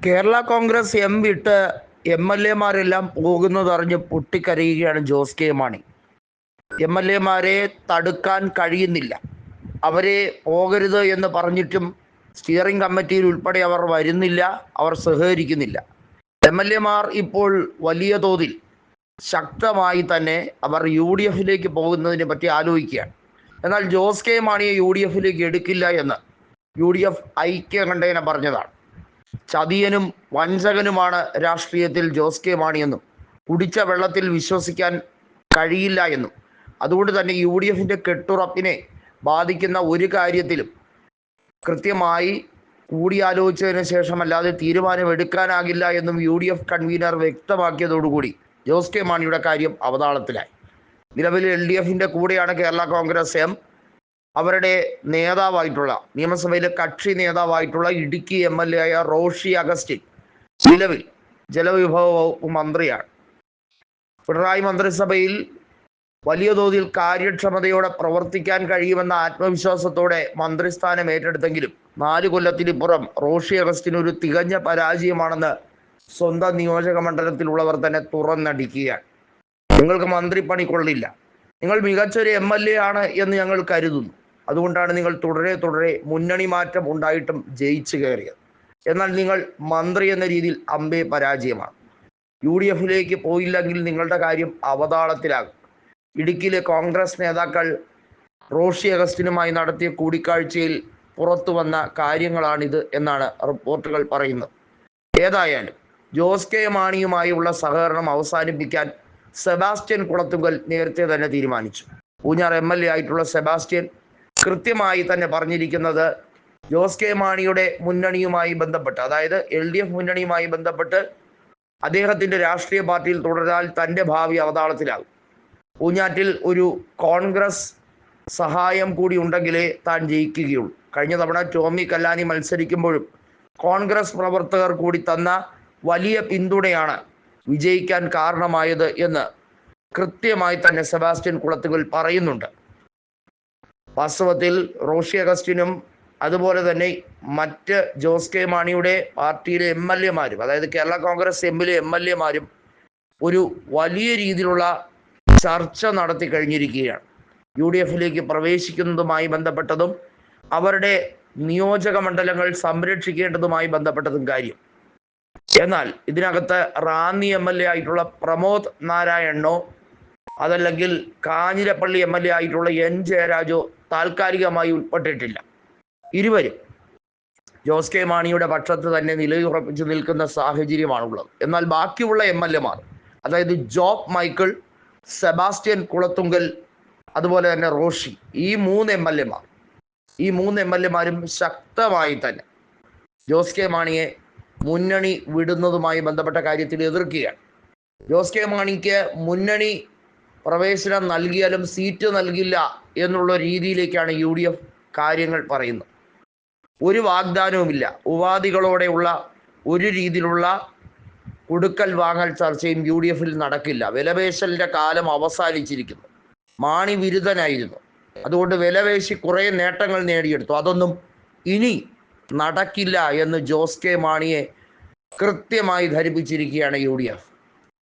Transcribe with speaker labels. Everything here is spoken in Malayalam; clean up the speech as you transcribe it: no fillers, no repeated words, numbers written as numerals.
Speaker 1: കേരള കോൺഗ്രസ് എം വിട്ട് MLA-മാരെല്ലാം പോകുന്നതറിഞ്ഞ് പൊട്ടിക്കരയുകയാണ് ജോസ് കെ മാണി. MLA-മാരെ തടുക്കാൻ കഴിയുന്നില്ല. അവരെ പോകരുത് എന്ന് പറഞ്ഞിട്ടും സ്റ്റിയറിംഗ് കമ്മിറ്റിയിൽ ഉൾപ്പെടെ അവർ വരുന്നില്ല, അവർ സഹകരിക്കുന്നില്ല. MLA-മാർ ഇപ്പോൾ വലിയ തോതിൽ ശക്തമായി തന്നെ അവർ UDF-ലേക്ക് പോകുന്നതിനെ പറ്റി ആലോചിക്കുകയാണ്. എന്നാൽ ജോസ് കെ മാണിയെ UDF-ലേക്ക് എടുക്കില്ല എന്ന് UDF ഐക്യകണ്ഠേന പറഞ്ഞതാണ്. ചതിയനും വഞ്ചകനുമാണ് രാഷ്ട്രീയത്തിൽ ജോസ് കെ മാണിയെന്നും കുടിച്ച വെള്ളത്തിൽ വിശ്വസിക്കാൻ കഴിയില്ല എന്നും അതുകൊണ്ട് തന്നെ UDF-ന്റെ കെട്ടുറപ്പിനെ ബാധിക്കുന്ന ഒരു കാര്യത്തിലും കൃത്യമായി കൂടിയാലോചിച്ചതിന് ശേഷമല്ലാതെ തീരുമാനമെടുക്കാനാകില്ല എന്നും UDF കൺവീനർ വ്യക്തമാക്കിയതോടുകൂടി ജോസ് കെ മാണിയുടെ കാര്യം അവതാളത്തിലായി. നിലവിൽ LDF-ന്റെ കൂടെയാണ് കേരള കോൺഗ്രസ് എം. അവരുടെ നേതാവായിട്ടുള്ള നിയമസഭയിലെ കക്ഷി നേതാവായിട്ടുള്ള ഇടുക്കി MLA ആയ റോഷി അഗസ്റ്റിൻ നിലവിൽ ജലവിഭവ വകുപ്പ് മന്ത്രിയാണ്. പിണറായി മന്ത്രിസഭയിൽ വലിയ തോതിൽ കാര്യക്ഷമതയോടെ പ്രവർത്തിക്കാൻ കഴിയുമെന്ന ആത്മവിശ്വാസത്തോടെ മന്ത്രിസ്ഥാനം ഏറ്റെടുത്തെങ്കിലും 4 കൊല്ലത്തിനിപ്പുറം റോഷി അഗസ്റ്റിൻ ഒരു തികഞ്ഞ പരാജയമാണെന്ന് സ്വന്തം നിയോജക മണ്ഡലത്തിലുള്ളവർ തന്നെ തുറന്നടിക്കുകയാണ്. നിങ്ങൾക്ക് മന്ത്രിപ്പണി കൊള്ളില്ല, നിങ്ങൾ മികച്ചൊരു MLA ആണ് എന്ന് ഞങ്ങൾ കരുതുന്നു, അതുകൊണ്ടാണ് നിങ്ങൾ തുടരെ മുന്നണി മാറ്റം ഉണ്ടായിട്ടും ജയിച്ചു കയറിയത്. എന്നാൽ നിങ്ങൾ മന്ത്രി എന്ന രീതിയിൽ അമ്പേ പരാജയമാണ്. UDF-ലേക്ക് പോയില്ലെങ്കിൽ നിങ്ങളുടെ കാര്യം അവതാളത്തിലാകും. ഇടുക്കിയിലെ കോൺഗ്രസ് നേതാക്കൾ റോഷി അഗസ്റ്റിനുമായി നടത്തിയ കൂടിക്കാഴ്ചയിൽ പുറത്തു വന്ന കാര്യങ്ങളാണിത് എന്നാണ് റിപ്പോർട്ടുകൾ പറയുന്നത്. ഏതായാലും ജോസ് കെ മാണിയുമായുള്ള സഹകരണം അവസാനിപ്പിക്കാൻ സെബാസ്റ്റ്യൻ കുളത്തുങ്കൽ നേരത്തെ തന്നെ തീരുമാനിച്ചു. പൂഞ്ഞാർ MLA ആയിട്ടുള്ള സെബാസ്റ്റ്യൻ കൃത്യമായി തന്നെ പറഞ്ഞിരിക്കുന്നത് ജോസ് കെ മാണിയുടെ മുന്നണിയുമായി ബന്ധപ്പെട്ട്, അതായത് LDF മുന്നണിയുമായി ബന്ധപ്പെട്ട് അദ്ദേഹത്തിൻ്റെ രാഷ്ട്രീയ പാർട്ടിയിൽ തുടരാൻ തൻ്റെ ഭാവി അവതാളത്തിലാകും. പൂഞ്ഞാറ്റിൽ ഒരു കോൺഗ്രസ് സഹായം കൂടി ഉണ്ടെങ്കിലേ താൻ ജയിക്കുകയുള്ളൂ. കഴിഞ്ഞ തവണ ടോമി കല്ലാനി മത്സരിക്കുമ്പോഴും കോൺഗ്രസ് പ്രവർത്തകർ കൂടി തന്ന വലിയ പിന്തുണയാണ് വിജയിക്കാൻ കാരണമായത് എന്ന് കൃത്യമായി തന്നെ സെബാസ്റ്റ്യൻ കുളത്തുങ്കൽ പറയുന്നുണ്ട്. വാസ്തവത്തിൽ റോഷി അഗസ്റ്റിനും അതുപോലെ തന്നെ മറ്റ് ജോസ് കെ മാണിയുടെ പാർട്ടിയിലെ MLA-മാരും, അതായത് കേരള കോൺഗ്രസ് എമ്മിലെ MLA-മാരും ഒരു വലിയ രീതിയിലുള്ള ചർച്ച നടത്തി കഴിഞ്ഞിരിക്കുകയാണ്. UDF-ലേക്ക് പ്രവേശിക്കുന്നതുമായി ബന്ധപ്പെട്ടതും അവരുടെ നിയോജക മണ്ഡലങ്ങൾ സംരക്ഷിക്കേണ്ടതുമായി ബന്ധപ്പെട്ടതും കാര്യം. എന്നാൽ ഇതിനകത്ത് റാന്നി MLA ആയിട്ടുള്ള പ്രമോദ് നാരായണനോ അതല്ലെങ്കിൽ കാഞ്ഞിരപ്പള്ളി MLA ആയിട്ടുള്ള N ജയരാജോ താൽക്കാലികമായി ഉൾപ്പെട്ടിട്ടില്ല. ഇരുവരും ജോസ് കെ മാണിയുടെ പക്ഷത്ത് തന്നെ നിലയുറപ്പിച്ചു നിൽക്കുന്ന സാഹചര്യമാണുള്ളത്. എന്നാൽ ബാക്കിയുള്ള MLA-മാർ, അതായത് ജോബ് മൈക്കിൾ, സെബാസ്റ്റ്യൻ കുളത്തുങ്കൽ, അതുപോലെ തന്നെ റോഷി, ഈ 3 MLA-മാരും ശക്തമായി തന്നെ ജോസ് കെ മാണിയെ മുന്നണി വിടുന്നതുമായി ബന്ധപ്പെട്ട കാര്യത്തിൽ എതിർക്കുകയാണ്. ജോസ് കെ മാണിക്ക് മുന്നണി പ്രവേശനം നൽകിയാലും സീറ്റ് നൽകില്ല എന്നുള്ള രീതിയിലേക്കാണ് UDF കാര്യങ്ങൾ പറയുന്നത്. ഒരു വാഗ്ദാനവുമില്ല, ഉപാധികളോടെയുള്ള ഒരു രീതിയിലുള്ള കൊടുക്കൽ വാങ്ങൽ ചർച്ചയും UDF-ൽ നടക്കില്ല. വിലപേശലിൻ്റെ കാലം അവസാനിച്ചിരിക്കുന്നു. മാണി വിരുദ്ധനായിരുന്നു, അതുകൊണ്ട് വിലപേശി കുറേ നേട്ടങ്ങൾ നേടിയെടുത്തു. അതൊന്നും ഇനി നടക്കില്ല എന്ന് ജോസ് കെ മാണിയെ കൃത്യമായി ധരിപ്പിച്ചിരിക്കുകയാണ് UDF.